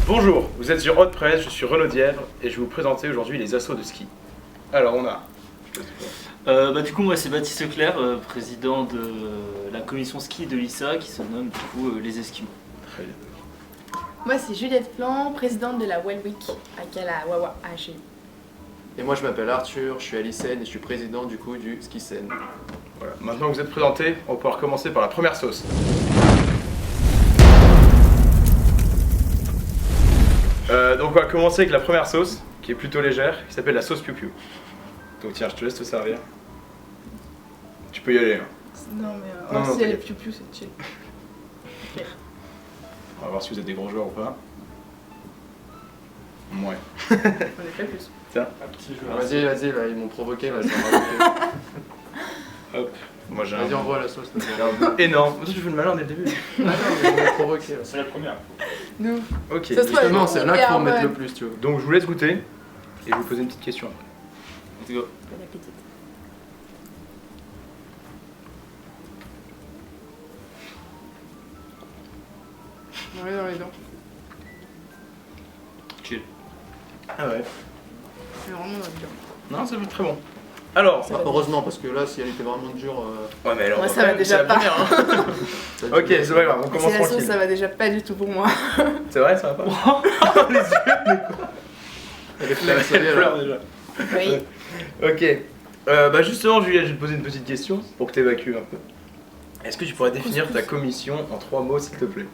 Bonjour, vous êtes sur Haute Presse, je suis Renaud Dièvre et je vais vous présenter aujourd'hui les assos de ski. Alors on a... Du coup moi c'est Baptiste Leclerc, président de la commission ski de l'ISA qui se nomme du coup les Esquimaux. Très bien. Moi c'est Juliette Plan, présidente de la Well Week à la Wawa AG. Et moi je m'appelle Arthur, je suis à l'ICEN et je suis président du coup du Ski Sen. Voilà. Maintenant que vous êtes présentés, on va pouvoir commencer par la première sauce. Donc on va commencer avec la première sauce, qui est plutôt légère, qui s'appelle la sauce piou-piou. Donc tiens, je te laisse te servir. Tu peux y aller. Hein. Non mais Non, si elle est t'inquiète. piou-piou c'est chill. Ok. On va voir si vous êtes des gros joueurs ou pas. Ouais. On est pas plus. Tiens, Vas-y, là, ils m'ont provoqué, là, je vais en rajouter. hop. Moi j'ai Vas-y, un envoie la sauce. énorme. Toi tu fais le malin dès le début. Ah non, mais ils m'ont provoqué. Là. C'est la première. Nous. Ok. Ça se trouve, Justement, c'est là qu'il faut en hyper mettre le bonne. plus, tu vois. Donc je vous laisse goûter et je vais vous poser une petite question après. Let's go. Bon appétit. Ouais, dans les dents. Chill. Ah ouais. C'est vraiment dans les dents. Non, ça fait très bon. Alors, Ça va Heureusement, parce que là, si elle était vraiment dure. ouais, mais alors, Ouais, ça va déjà c'est la pas. première, hein. Ok, c'est pas grave, on commence C'est la sauce, tranquille. ça va déjà pas du tout pour moi. C'est vrai, ça va pas. Les yeux, mais quoi. Elle est La pleine, ça y est, là. fleur déjà. Oui. Ok. Bah justement, Juliette, je vais te poser une petite question pour que tu évacues un peu. Est-ce que tu pourrais définir ta commission en 3 mots, s'il te plaît?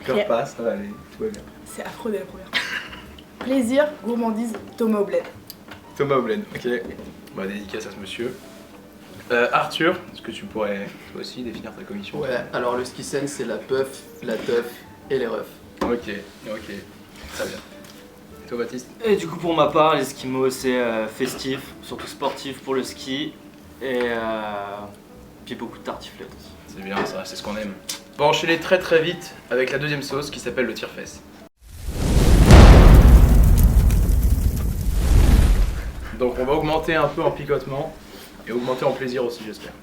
Cœur Ok. passe, ça va aller, tout va bien. C'est affreux dès la première. Plaisir, gourmandise, Thomas Oblet. Thomas Oblen, ok. Bah dédicace à ce monsieur. Arthur, est-ce que tu pourrais toi aussi définir ta commission? Ouais, alors le Ski Sen, c'est la puff, la teuf et les refs. Ok, ok. Très bien. Et toi, Baptiste? Et du coup pour ma part les Esquimaux c'est festif, surtout sportif pour le ski et puis beaucoup de tartiflettes aussi. C'est bien ça, c'est ce qu'on aime. On va enchaîner très très vite avec la deuxième sauce qui s'appelle le tire-fesse. Donc on va augmenter un peu en picotement et augmenter en plaisir aussi, j'espère.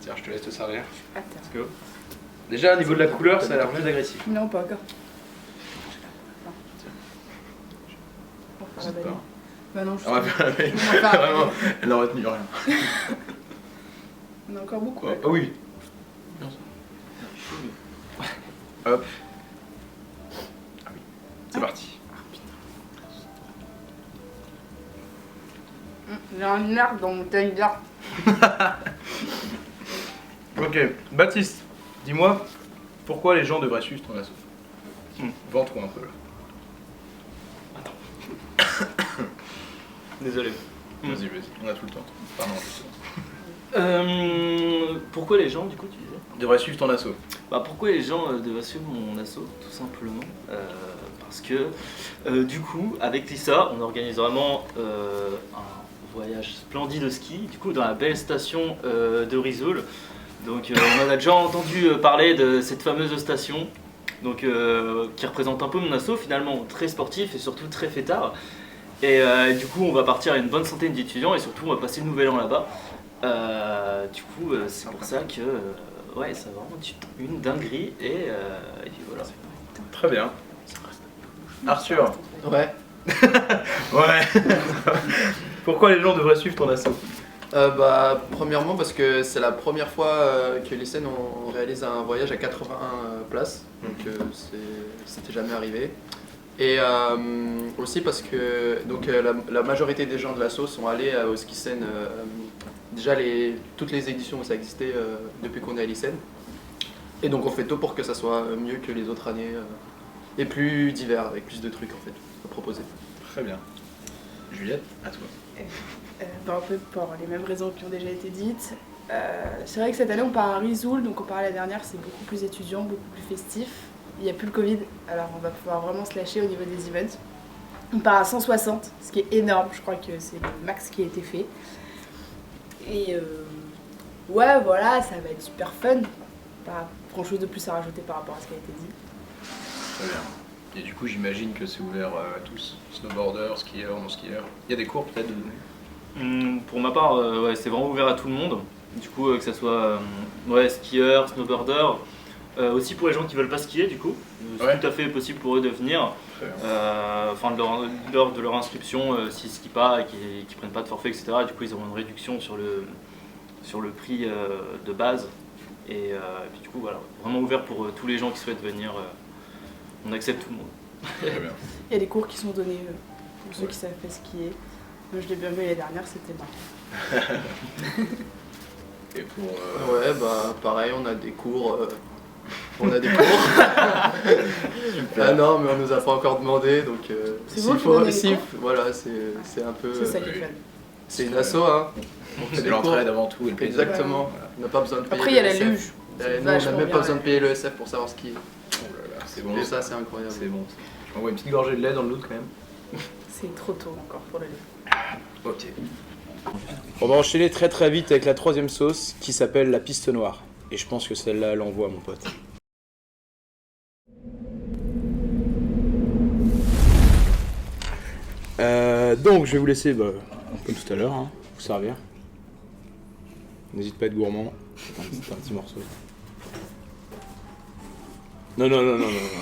Tiens, je te laisse te servir. Attends. Let's go. Déjà au niveau de la couleur, ça a l'air plus agressif. Non, pas encore. On va Je faire sais la pas. vanille. Bah non, je On va faire la veille. On va faire la Vraiment, elle n'a retenu rien. On a encore beaucoup. Ah oui. Hop. Ah oui. C'est parti. J'ai un arc dans mon taille d'arc. Ok, Baptiste, dis-moi, pourquoi les gens devraient suivre ton asso? Vends-toi un peu là. Désolé. Vas-y, on a tout le temps. Pardon, Pourquoi les gens du coup tu disais? devraient suivre ton asso. Bah pourquoi les gens devraient suivre mon asso? Tout simplement parce que du coup avec l'ISA on organise vraiment un voyage splendide de ski du coup dans la belle station de Risoul. Donc on en a déjà entendu parler de cette fameuse station donc, qui représente un peu mon asso finalement, très sportif et surtout très fêtard. Et du coup on va partir à une bonne centaine d'étudiants et surtout on va passer le nouvel an là-bas. Du coup c'est pour ça que ouais ça va vraiment une dinguerie et puis voilà. Très bien. Arthur. Ouais. Ouais. Pourquoi les gens devraient suivre ton asso? Premièrement parce que c'est la première fois que l'ICEN on réalise un voyage à 81 places, donc c'était jamais arrivé. Et aussi parce que donc, la majorité des gens de l'asso sont allés au Ski Sen déjà toutes les éditions où ça existait depuis qu'on est à l'ICEN. Et donc on fait tout pour que ça soit mieux que les autres années et plus divers avec plus de trucs en fait à proposer. Très bien. Juliette, à toi. Un peu pour les mêmes raisons qui ont déjà été dites. C'est vrai que cette année on part à Risoul, donc comparé à la dernière c'est beaucoup plus étudiant, beaucoup plus festif. Il n'y a plus le Covid, alors on va pouvoir vraiment se lâcher au niveau des events. On part à 160, ce qui est énorme, je crois que c'est le max qui a été fait. Et ouais voilà, ça va être super fun. Pas grand chose de plus à rajouter par rapport à ce qui a été dit. Très bien. Et du coup, j'imagine que c'est ouvert à tous. Snowboarders, skieurs, non-skieurs. Il y a des cours peut-être de donner? Pour ma part, ouais, c'est vraiment ouvert à tout le monde. Du coup, que ce soit skieur, snowboarder, Aussi pour les gens qui veulent pas skier du coup, c'est Ouais. tout à fait possible pour eux de venir. Très bien. Enfin lors de leur inscription, s'ils skient pas et qu'ils prennent pas de forfait, etc. Du coup ils auront une réduction sur le prix de base. Et puis du coup voilà, vraiment ouvert pour tous les gens qui souhaitent venir. On accepte tout le monde. Très bien. Il y a des cours qui sont donnés pour ceux qui savent pas skier. Moi je l'ai bien vu l'année dernière, c'était marrant. Et pour. Ouais, bah pareil, on a des cours. On a des cours. Ah non, mais on nous a pas encore demandé, donc C'est vous qui donnez les cours voilà, c'est un peu. C'est ça qui est oui. fun. C'est une asso, hein. On fait C'est des l'entraide cours. avant tout et le plaisir. Exactement. On n'a pas besoin de payer. Après il y a le la SF. luge. Nous, C'est on n'a vachement même bien, pas besoin de ouais. payer le SF pour savoir skier. Oh là là, c'est bon. Et ça, c'est incroyable. C'est bon. Je m'envoie une petite gorgée de lait dans le loot quand même. C'est trop tôt encore pour le lait. Ok. On va enchaîner très très vite avec la troisième sauce qui s'appelle la piste noire. Et je pense que celle-là, elle envoie mon pote. Donc je vais vous laisser, comme tout à l'heure, hein, vous servir. N'hésite pas à être gourmand. C'est un petit morceau. Non,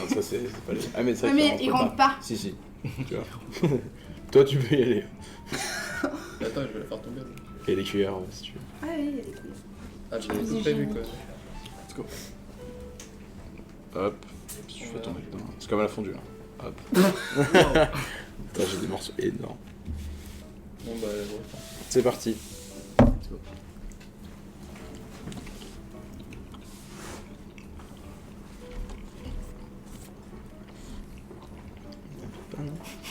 ça c'est pas les... Ah mais ça, Mais il rentre pas. Si, tu vois. Toi tu peux y aller. Attends, je vais la faire tomber. Et les cuillères, si tu veux. Ah oui, il y a des couilles. Ah, j'ai Plus tout prévu quoi. Let's go. Hop. Tu fais tomber dedans. C'est comme à la fondue là. Hop. Putain, j'ai des morceaux énormes. Bon bah, ouais. C'est parti.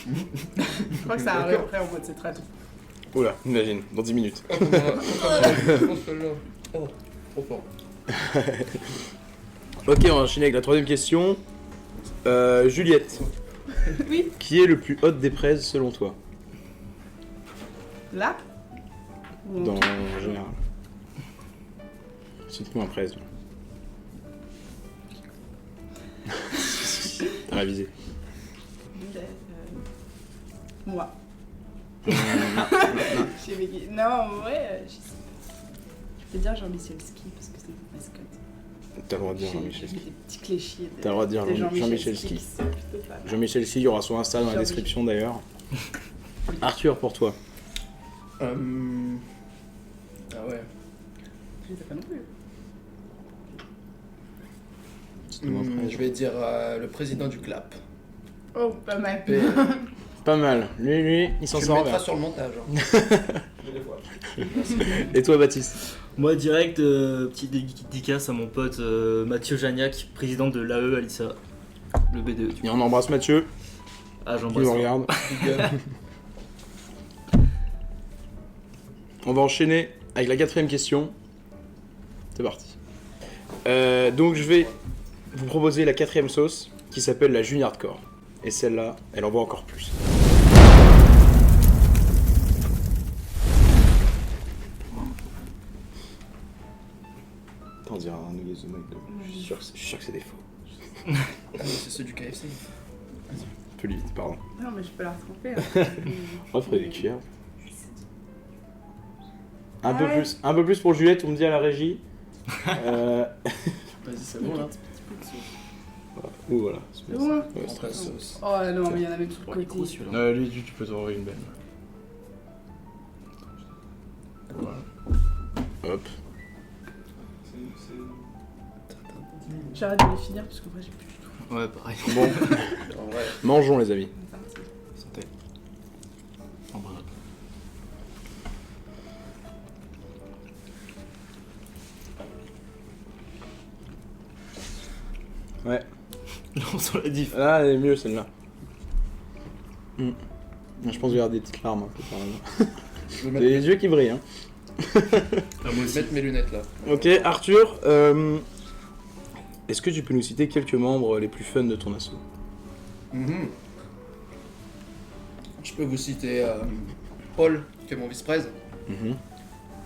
Je crois que ça arrive après en mode c'est très tôt. Oula, imagine, dans 10 minutes. Oh, trop fort. Ok, on va enchaîner avec la troisième question. Juliette. Oui. Qui est le plus haute des praises selon toi? Là Ou en Dans tout en général. Cite-moi un fraise. T'as révisé. Moi. J'ai vécu. Non, ouais, je sais pas. Je peux dire Jean-Michel Ski parce que c'est notre mascotte. T'as le droit de dire J'ai Jean-Michel mis Ski. des petits clichés. T'as le droit de dire Jean-Michel Ski. C'est plutôt pas mal. Jean-Michel Ski, il y aura son Insta dans la Jean-Michel. description d'ailleurs. Arthur, pour toi. Ah ouais. Je sais pas non plus. Cite-moi un fraise. Je vais dire le président du clap. Oh, pas mal. Et Pas mal. Lui, il s'en tu le sort mettras bien. sur le montage. Hein. Et toi, Baptiste? Moi direct, petite dédicace à mon pote Mathieu Jagnac, président de l'AE Alissa, le BDE. Et on embrasse Mathieu, Ah qui nous j'embrasse. regarde. Big up. On va enchaîner avec la quatrième question. C'est parti. Donc je vais vous proposer la quatrième sauce qui s'appelle la Junior Hardcore. Et celle-là, elle en vaut encore plus. Attends, on dirait un nougat de McDo. Je suis sûr que c'est des faux. Ah, mais c'est ceux du KFC. Un peu limite, pardon. Non, mais je peux la retremper. Hein. On va faire des cuillères. Ah ouais. Un peu plus pour Juliette, on me dit à la régie. Vas-y, c'est bon là. Ouh, voilà. C'est bon, hein Ouais, Après, sauce. Oh non, mais il y en a même sur le Il est gros côté. celui-là. lui, tu peux t'envoyer une belle. Voilà. Hop. J'arrête de les finir parce qu'en vrai j'ai plus du tout. Ouais pareil. Bon, En vrai. mangeons les amis. C'est parti. Santé. En vrai. Ouais. Là on sent la diff. Ah, elle est mieux celle-là. Je pense que je vais avoir des petites larmes un peu par là. Je vais J'ai les yeux qui brillent. Hein. Ah, moi je vais aussi. mettre mes lunettes là. Ok, Arthur, est-ce que tu peux nous citer quelques membres les plus fun de ton asso? Mhm. Je peux vous citer Paul, qui est mon vice-prez.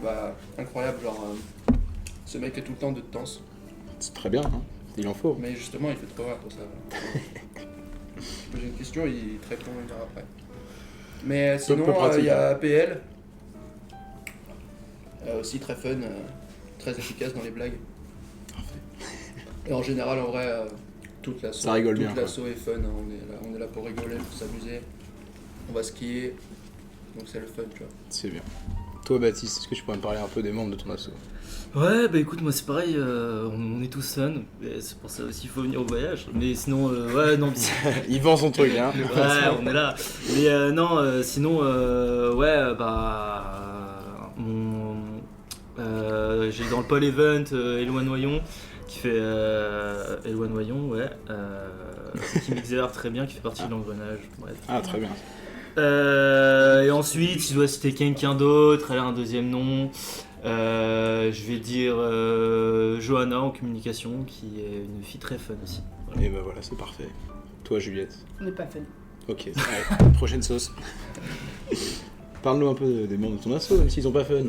Bah, incroyable, genre, ce mec est tout le temps de danse. C'est très bien, hein. Il en faut. Mais justement, il fait trop rire pour ça. J'ai une question, il te répond une heure après. Mais sinon, peu pratique, il y a PL. Aussi très fun, très efficace dans les blagues. Et en général, en vrai, toute l'asso, Ça rigole bien, toute l'asso est fun, hein. On est là pour rigoler, pour s'amuser. On va skier, donc c'est le fun, tu vois. C'est bien. Toi, Baptiste, est-ce que tu pourrais me parler un peu des membres de ton asso? Ouais, bah écoute, moi c'est pareil, on est tous fun, et c'est pour ça aussi qu'il faut venir au voyage. Mais sinon, ouais, non, Il vend son truc, hein. ouais, on est là. Mais non, sinon, ouais, j'ai dans le pôle event Éloi Noyon qui fait Éloi Noyon, ouais, qui m'exerce très bien, qui fait partie de l'engrenage. Bref. Ah, très bien. Et ensuite, si je dois citer quelqu'un d'autre, elle a un deuxième nom. Je vais dire Johanna en communication, qui est une fille très fun aussi. Voilà. Et bah voilà, c'est parfait. Toi, Juliette. On n'est pas fun. Ok, allez, prochaine sauce. Parle-nous un peu des membres de ton asso, même s'ils sont pas fun.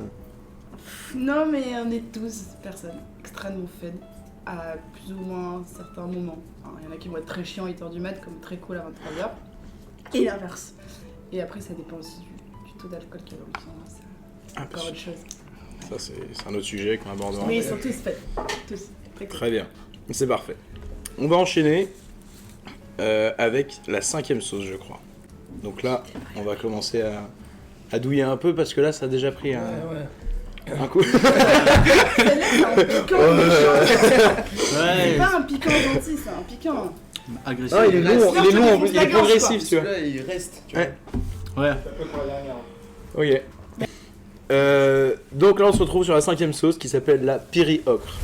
Non, mais on est tous personnes extrêmement fun à plus ou moins certains moments. Enfin, il y en a qui vont être très chiants à 8h du mat, comme très cool à 23h. Et l'inverse. Et après, ça dépend aussi du taux d'alcool qu'il y a dans le sang. C'est Ah, encore autre chose. Ça, c'est un autre sujet qu'on abordera. Mais ils sont tous fun. Tous. Très cool. Très bien, c'est parfait. On va enchaîner avec la 5e sauce, je crois. Donc là, on va commencer à douiller un peu parce que là, ça a déjà pris un coup. Celle-là, c'est un piquant méchant. C'est Ouais, pas un piquant gentil, c'est un piquant. agressif. Ah, il est lourd, il est lourd, il est La gorge, progressif, tu vois. Celui-là, il reste, tu vois. Ouais. Ouais. Ok. Donc là, on se retrouve sur la 5e sauce qui s'appelle la piri ocre.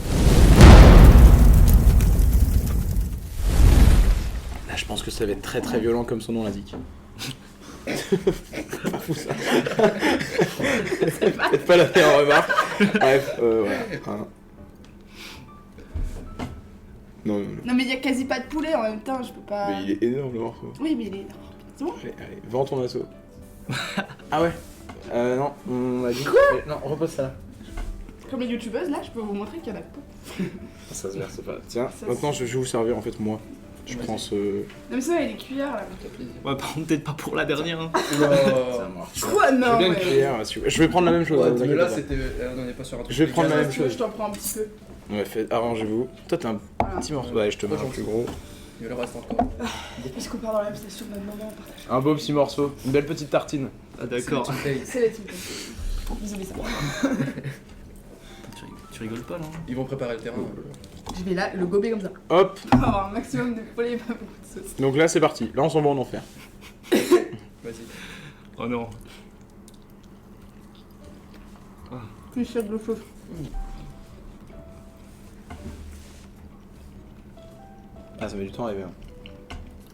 Là, je pense que ça va être très très violent comme son nom l'indique. Pas fou ça. Peut-être pas la faire en remarque. Bref, voilà. Hein. Non, Non, mais il y a quasi pas de poulet en même temps, je peux pas. mais il est énorme le morceau. Oui, mais il est. C'est bon. Allez, vends ton assaut. Ah ouais. Non, on a dit. Non, on repose ça là. Comme les youtubeuses, là, je peux vous montrer qu'il y en a pas. Ça se verse pas. Tiens, Ça, maintenant je vais vous servir en fait moi. Je Vas-y. prends ce. Non, mais ça, il y a les cuillères là. Ça fait plaisir. Ouais, par contre, peut-être pas pour la dernière. Hein. Quoi, Je veux non, bien une mais. cuillère. Si vous- Je vais prendre la même chose. Ouais, vous mais là, inquiétez c'était. On n'est pas sur un truc. Je vais prendre la même Si tu veux, chose. je t'en prends un petit peu. pas. Ouais, arrangez-vous. Toi t'as un Voilà. petit morceau. Ouais, je te mets un plus gros. Il me le reste encore. Puisqu'on part dans la même station au même moment, on partage. Un beau petit morceau. Une belle petite tartine. Ah, d'accord. C'est la team. Désolé, ça. Tu rigoles pas, non? Ils vont préparer le terrain. Je vais là, le gober comme ça. Hop. On va avoir un maximum de poulet et pas beaucoup de sauce. Donc là c'est parti. Là on s'en va en enfer. Vas-y. Oh non. Plus cher de l'eau chaude. Ah ça met du temps à arriver.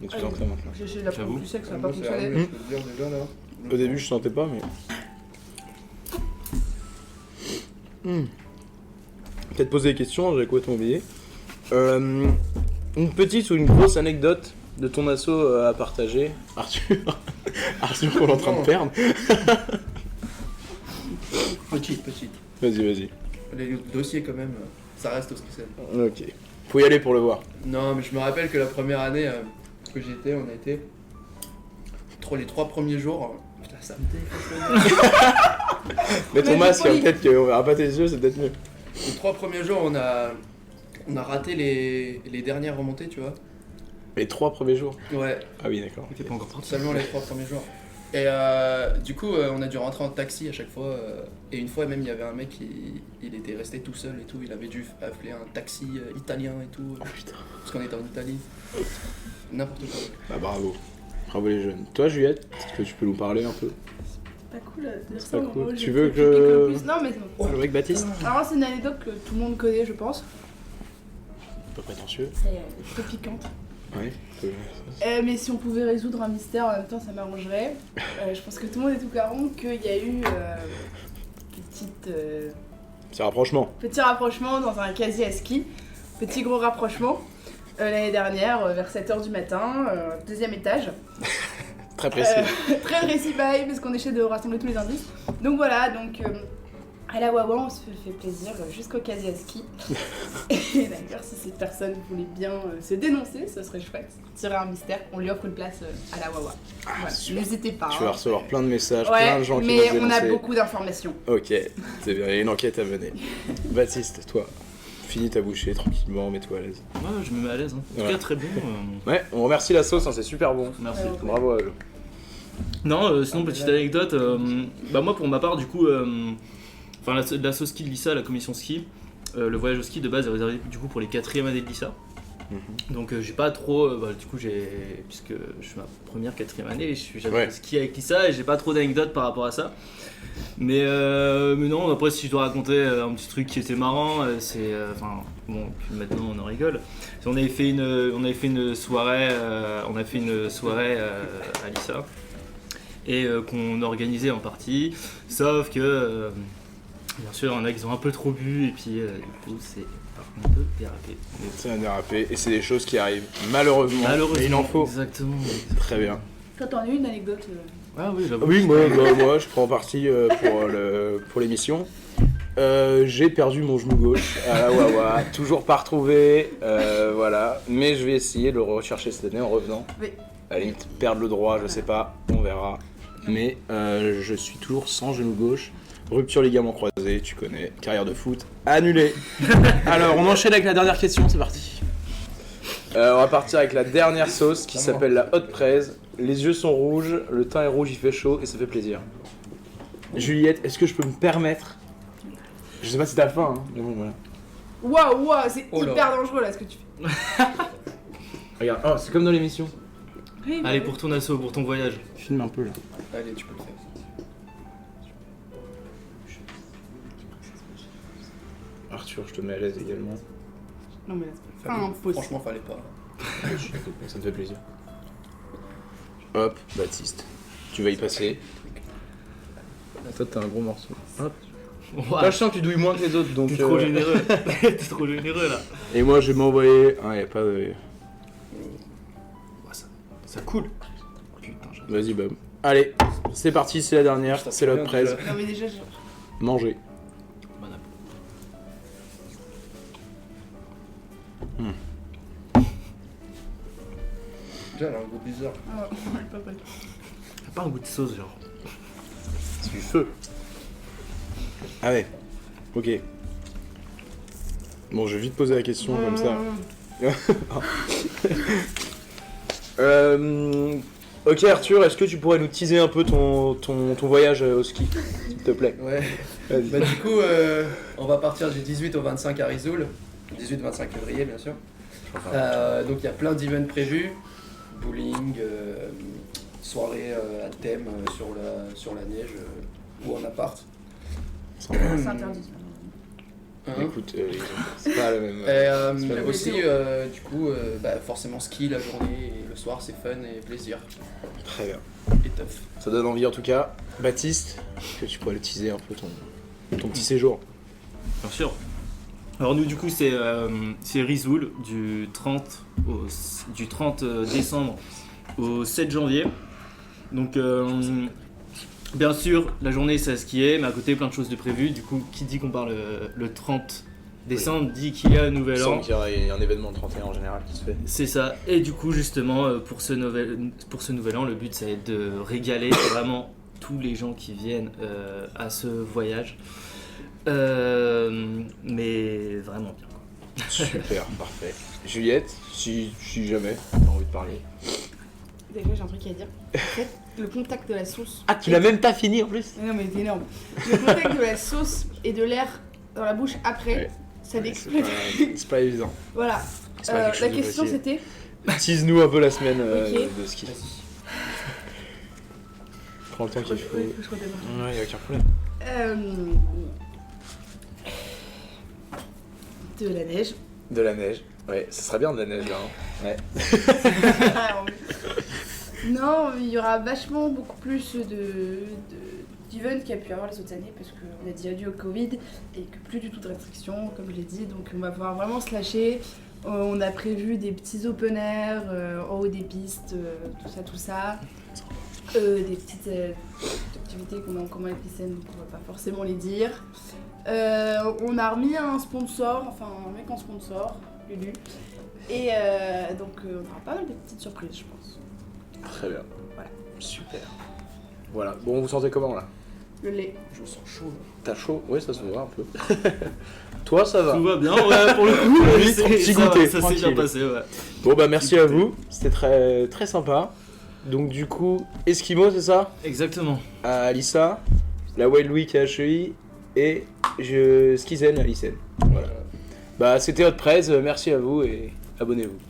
Mais tu sens très maintenant. J'ai essayé de la prendre J'avoue. plus sec, ça n'a Moi, pas c'est fonctionné. arrivé, je peux te dire déjà là. Au début je sentais pas mais. Peut-être poser des questions, j'avais complètement oublié. Une petite ou une grosse anecdote de ton assaut à partager, Arthur. Arthur qu'on est en train de perdre. Petite. Vas-y. Les dossiers, quand même, ça reste au spécial. Ok. Faut y aller pour le voir. Non, mais je me rappelle que la première année que j'y étais, on a été. Les 3 premiers jours. Putain, ça me défonce. Mets ton Mais masque, c'est poli. peut-être qu'on verra pas tes yeux, c'est peut-être mieux. Les 3 premiers jours, on a raté les dernières remontées, tu vois. Les 3 premiers jours. Ouais, Ah oui, d'accord. T'es pas encore parti. seulement les 3 premiers jours. Et du coup, on a dû rentrer en taxi à chaque fois. Et une fois, même, il y avait un mec, il était resté tout seul et tout. Il avait dû appeler un taxi italien et tout. Oh putain. Parce qu'on était en Italie. N'importe quoi. Bah bravo. Bravo les jeunes. Toi Juliette, est-ce que tu peux nous parler un peu? C'est pas cool de dire C'est ça. pas au cool. moment où Tu j'ai veux fait que- piquer comme plus. Non, mais c'est bon. Avec Baptiste? Alors, c'est une anecdote que tout le monde connaît, je pense. Pas prétentieux. C'est très piquante. Ouais. Mais si on pouvait résoudre un mystère en même temps, ça m'arrangerait. Je pense que tout le monde est tout carrément qu'il y a eu C'est rapprochement. petit rapprochement dans un casier à ski. Petit gros rapprochement. L'année dernière, vers 7h du matin, deuxième étage. Très précis. Très précis, pareil, parce qu'on essaie de rassembler tous les indices. Donc voilà, à la Wawa, on se fait plaisir jusqu'au casier à ski. Et d'ailleurs, si cette personne voulait bien se dénoncer, ce serait chouette. Tirer un mystère, on lui offre une place à la Wawa. Voilà, super. n'hésitez pas. Tu vas hein. recevoir plein de messages, plein de gens qui mais vont se on a dénoncer. beaucoup d'informations. Ok, c'est bien, il y a une enquête à mener. Baptiste, toi. Finis ta bouchée tranquillement, mets-toi à l'aise. Ouais, je me mets à l'aise. Hein. En tout Ouais. cas, très bon. Ouais, on remercie la sauce, hein, c'est super bon. Merci. Ouais. Bravo à eux. Non, sinon, petite anecdote. Bah, moi, pour ma part, du coup, enfin, la sauce ski de Lissa, la commission ski, le voyage au ski de base est réservé du coup pour les 4e années de Lissa. Donc j'ai pas trop, du coup puisque je suis ma première 4e année, je suis jamais Ouais. ski avec Lissa et j'ai pas trop d'anecdotes par rapport à ça. Mais non, après si je dois raconter un petit truc qui était marrant, c'est, enfin bon, puis maintenant on en rigole. On avait fait une soirée, on a fait une soirée à Lissa et qu'on organisait en partie, sauf que bien sûr il y en a qui ont un peu trop bu et puis du coup c'est un peu dérapé. Mais C'est un dérapé et c'est des choses qui arrivent malheureusement. Mais il en faut. Exactement. Très bien. Toi, t'en as une anecdote Ah oui, j'avoue. Oui, moi je prends parti pour l'émission. J'ai perdu mon genou gauche à la Wawa, toujours pas retrouvé, voilà. Mais je vais essayer de le rechercher cette année en revenant. Oui. À la limite, perdre le droit, je sais pas, on verra. Mais je suis toujours sans genou gauche. Rupture ligament croisé, tu connais. Carrière de foot annulée. Alors, on enchaîne avec la dernière question, c'est parti. On va partir avec la dernière sauce qui s'appelle la hot presse. Les yeux sont rouges, le teint est rouge, il fait chaud et ça fait plaisir. Juliette, est-ce que je peux me permettre? Je sais pas si t'as faim, hein, mais bon, voilà. Waouh, c'est Oh là. hyper dangereux là ce que tu fais. Regarde, oh, c'est comme dans l'émission. Oui, Allez, bah, pour ton assaut, pour ton voyage. Filme un peu là. Allez, tu peux le faire. Arthur, je te mets à l'aise également. Non mais c'est pas impossible. Franchement, fallait pas. Ça me fait plaisir. Hop, Baptiste. Tu vas y passer. Toi, t'as un gros morceau. Hop. Ouah, Là, je sens que tu douilles moins que les autres, donc. t'es trop généreux. T'es trop généreux là. Et moi, je vais m'envoyer. Ah, y a pas de. Ouais, ça coule. Putain, j'adore. Vas-y, Bob. Allez, c'est parti, c'est la dernière, Putain, c'est c'est l'autre bien, presse. déjà. Non mais déjà, Manger. Bon appétit. Déjà, elle a un goût bizarre. Ah, pas mal. T'as pas un goût de sauce, genre. C'est du feu. Ah ouais. Ok. Bon, je vais vite poser la question comme ça. Ok Arthur, est-ce que tu pourrais nous teaser un peu ton voyage au ski, s'il te plaît? Ouais. Vas-y. Bah, du coup, on va partir du 18 au 25 à Risoul. 18-25 février, bien sûr. Donc, il y a plein d'events prévus. Bowling, soirée à thème sur la neige ou en appart. Sympa. C'est interdit. Hein. Écoute, c'est pas la même. Et c'est pas la même. aussi, du coup, forcément ski la journée et le soir, c'est fun et plaisir. Très bien. Et tough. Ça donne envie en tout cas. Baptiste, est-ce que tu pourrais le teaser un peu ton petit séjour? Bien sûr. Alors nous du coup c'est Risoul du 30 décembre au 7 janvier. Donc bien sûr la journée c'est à skier mais à côté plein de choses de prévues. Du coup qui dit qu'on part le 30 décembre dit qu'il y a un Il nouvel semble an. qu'il y a un événement le 31 en général qui se fait. C'est ça. Et du coup justement pour ce nouvel an le but ça va être de régaler vraiment tous les gens qui viennent à ce voyage. Mais vraiment bien quoi. Super, parfait. Juliette, si jamais t'as envie de parler. Déjà, j'ai un truc à dire. En fait, le contact de la sauce. Ah, tu l'as même pas fini en plus? Non, mais c'est énorme. Le contact de la sauce et de l'air dans la bouche après, Ouais. ça C'est l'explose. pas évident. Voilà. C'est pas quelque chose La de question facile. c'était. Tease-nous un peu la semaine Ok. de ski. Prends le temps qu'il faut. Ouais, faut que je redémarre. Ouais, y'a aucun problème. De la neige. De la neige. Ouais, ça serait bien de la neige là. Hein. Ouais. Non, il y aura vachement beaucoup plus d'events qu'il y a pu avoir les autres années parce qu'on a déjà dû au Covid et que plus du tout de restrictions, comme je l'ai dit. Donc on va pouvoir vraiment se lâcher. On a prévu des petits open air en haut des pistes, tout ça. Des petites activités qu'on a en commun avec les scènes, donc on va pas forcément les dire. On a remis un sponsor, enfin un mec en sponsor, Lulu. Et donc on aura pas mal de petites surprises, je pense. Très bien. Voilà. Super. Voilà. Bon, vous sentez comment là? Le lait. Je me sens chaud. T'as chaud? Ouais, ça se voit un peu. Toi, ça va? Tout va bien, ouais, pour le coup. Oui, petit goûter, Ça s'est bien tranquille. passé, ouais. Bon bah merci Petit à goûter. vous, c'était très, très sympa. Donc du coup, Eskimo, c'est ça? Exactement. À Alissa, la Wild Week à HEI et Skizen à Lycée. Voilà. Bah c'était votre presse, merci à vous et abonnez-vous.